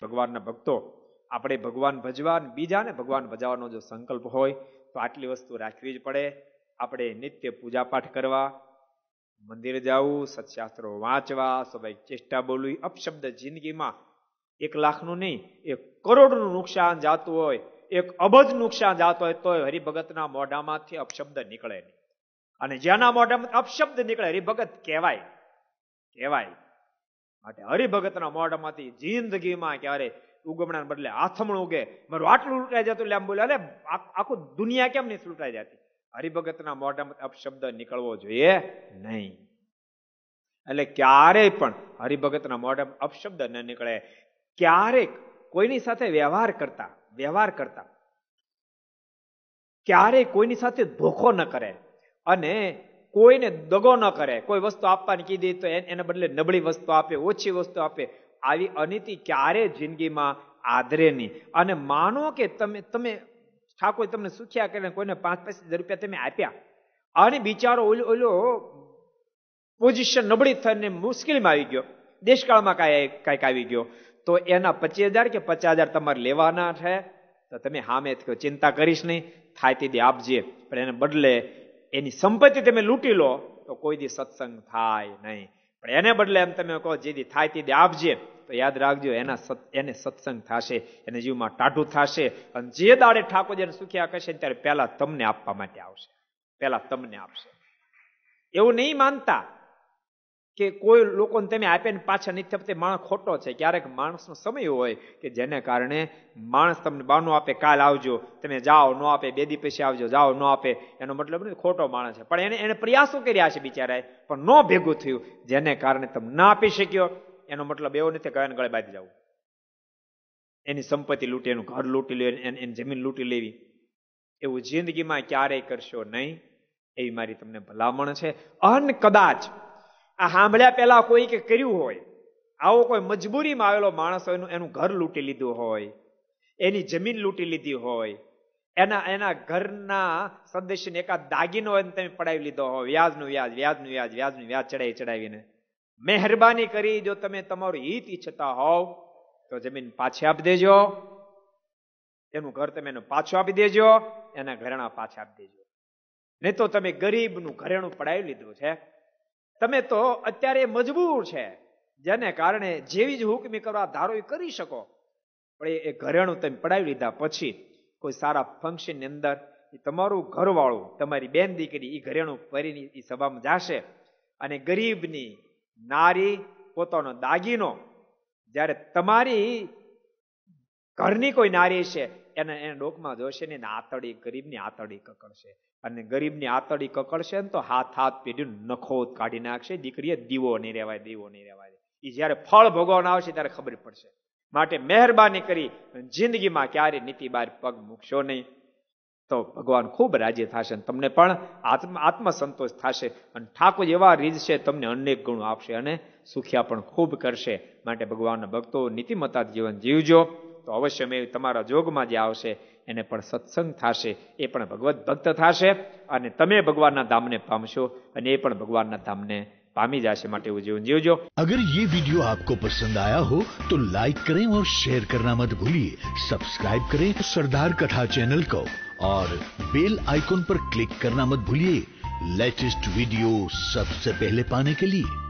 ભગવાનના ભક્તો આપણે ભગવાન ભજવા, બીજાને ભગવાન ભજવાનો જો સંકલ્પ હોય તો આટલી વસ્તુ રાખવી જ પડે. આપણે નિત્ય પૂજા પાઠ કરવા, મંદિર જવું, સત્શાસ્ત્રો વાંચવા, સ્વાભાવિક ચેષ્ટા બોલવી. અપશબ્દ જિંદગીમાં 1 લાખનું નહીં, 1 કરોડનું નુકસાન જાતું હોય, 1 અબજ નુકસાન જાતું હોય તો હરિભગતના મોઢામાંથી અપશબ્દ નીકળે નહીં. અને જેના મોઢામાં અપશબ્દ નીકળે હરિભગત કહેવાય. માટે હરિભગતના મોઢામાંથી જિંદગીમાં ક્યારે ઉગમણાને બદલે આથમણું ઉગે. મારું આટલું લૂંટાઈ જતું એટલે આમ બોલે, અરે આખું દુનિયા કેમ નહીં લૂંટાઈ જતી? હરિભગતના મોઢામાં અપશબ્દ નીકળવો જોઈએ નહીં. એટલે ક્યારેય પણ હરિભગતના મોઢામાં અપશબ્દ ન નીકળે. ક્યારેક કોઈની સાથે વ્યવહાર કરતા ક્યારેય કોઈની સાથે ધોખો ન કરે અને કોઈને દગો ન કરે. કોઈ વસ્તુ આપવાની કીધી તો એને બદલે નબળી વસ્તુ આપે, ઓછી વસ્તુ આપે. આવી અનીતિ ક્યારેય જિંદગીમાં આદરે નહીં. અને માનો કે તમે ઠાકોર તમને સુખ્યા કરીને કોઈને 5-5 રૂપિયા તમે આપ્યા અને બિચારો ઓલો પોઝિશન નબળી થઈને મુશ્કેલીમાં આવી ગયો, દેશકાળમાં કાંઈક આવી ગયો, તો એના 25,000 કે 50,000 તમારે લેવાના છે. તો તમે સામે ચિંતા કરીશ નહીં, થાય તે આપજે. પણ એને બદલે એની સંપત્તિ તમે લૂંટી લો તો કોઈ દી સત્સંગ થાય નહીં. પણ એને બદલે એમ તમે કહો જે દી થાય તે આપજે, તો યાદ રાખજો એને સત્સંગ થશે, એને જીવમાં ટાઢું થશે. અને જે દાડે ઠાકોરજીને સુખ્યા કરશે ત્યારે પહેલા તમને આપવા માટે આવશે, પહેલા તમને આપશે. એવું નહીં માનતા કે કોઈ લોકોને તમે આપ્યા પાછા નથી આપતા, માણસ ખોટો છે. ક્યારેક માણસનો સમય હોય કે જેને કારણે માણસ તમને બાનું આપે, કાલ આવજો, તમે જાઓ, ન આપે 2 દી પછી આવજો, જાઓ, ન આપે, એનો મતલબ નથી ખોટો માણસ છે. પણ એને પ્રયાસો કર્યા છે બિચારાએ, પણ ન ભેગું થયું. જેને કારણે તમે ના આપી શક્યો એનો મતલબ એવો નથી કે એને ગળે બાંધી જવું, એની સંપત્તિ લૂંટી, એનું ઘર લૂંટી લેવું, એની જમીન લૂંટી લેવી. એવું જિંદગીમાં ક્યારેય કરશો નહીં, એવી મારી તમને ભલામણ છે. અન કદાચ આ સાંભળ્યા પહેલા કોઈ કે કર્યું હોય, આવો કોઈ મજબૂરીમાં આવેલો માણસ હોય, એનું ઘર લૂંટી લીધું હોય, એની જમીન લૂંટી લીધી હોય, એના ઘરના સદસ્યને એકાદ દાગીનો હોય તમે પડાવી લીધો હોય, વ્યાજનું વ્યાજ ચડાવીને, મહેરબાની કરી જો તમે તમારું હિત ઈચ્છતા હોવ તો જમીન પાછી આપી દેજો, એનું ઘર તમે એને પાછું આપી દેજો, એના ઘરેણા પાછા આપી દેજો. નહીં તો તમે ગરીબનું ઘરેણું પડાવી લીધું છે. તમે તો અત્યારે મજબૂર છે, જેને કારણે જેવી જ હુકમી કરવા ધારો એ કરી શકો. પણ એ ઘરેણું તમે પડાવી લીધા પછી કોઈ સારા ફંક્શનની અંદર તમારું ઘરવાળું, તમારી બેન દીકરી એ ઘરેણું ભરીને એ સભામાં જશે અને ગરીબની નારી પોતાનો દાગીનો જ્યારે તમારી ઘરની કોઈ નારી છે એને ડોકમાં જોશે ને આતડી, ગરીબની આતડી કકડશે. અને ગરીબની આતડી કકડશે ને તો હાથ પેઢી નખો કાઢી નાખશે. દીકરીએ દીવો નહીં રહેવાય. એ જયારે ફળ ભોગવવાનું આવશે ત્યારે ખબર પડશે. માટે મહેરબાની કરી જિંદગીમાં ક્યારે નીતિ બહાર પગ મૂકશો નહીં, તો ભગવાન ખૂબ રાજી થશે, તમને પણ આત્મસંતોષ થશે. અને ઠાકોર એવા રીત છે તમને અનેક ગુણો આપશે અને સુખ્યા પણ ખૂબ કરશે. માટે ભગવાનના ભક્તો નીતિમત્તા જીવન જીવજો, તો અવશ્ય મેં તમારા જોગમાં જે આવશે એને પણ સત્સંગ થશે, એ પણ ભગવત ભક્ત થશે અને તમે ભગવાનના ધામને પામશો અને એ પણ ભગવાનના ધામને पामी जाए माटे वो जीवन जीवजो। अगर ये वीडियो आपको पसंद आया हो तो लाइक करें और शेयर करना मत भूलिए। सब्सक्राइब करें सरदार कथा चैनल को और बेल आइकॉन पर क्लिक करना मत भूलिए लेटेस्ट वीडियो सबसे पहले पाने के लिए।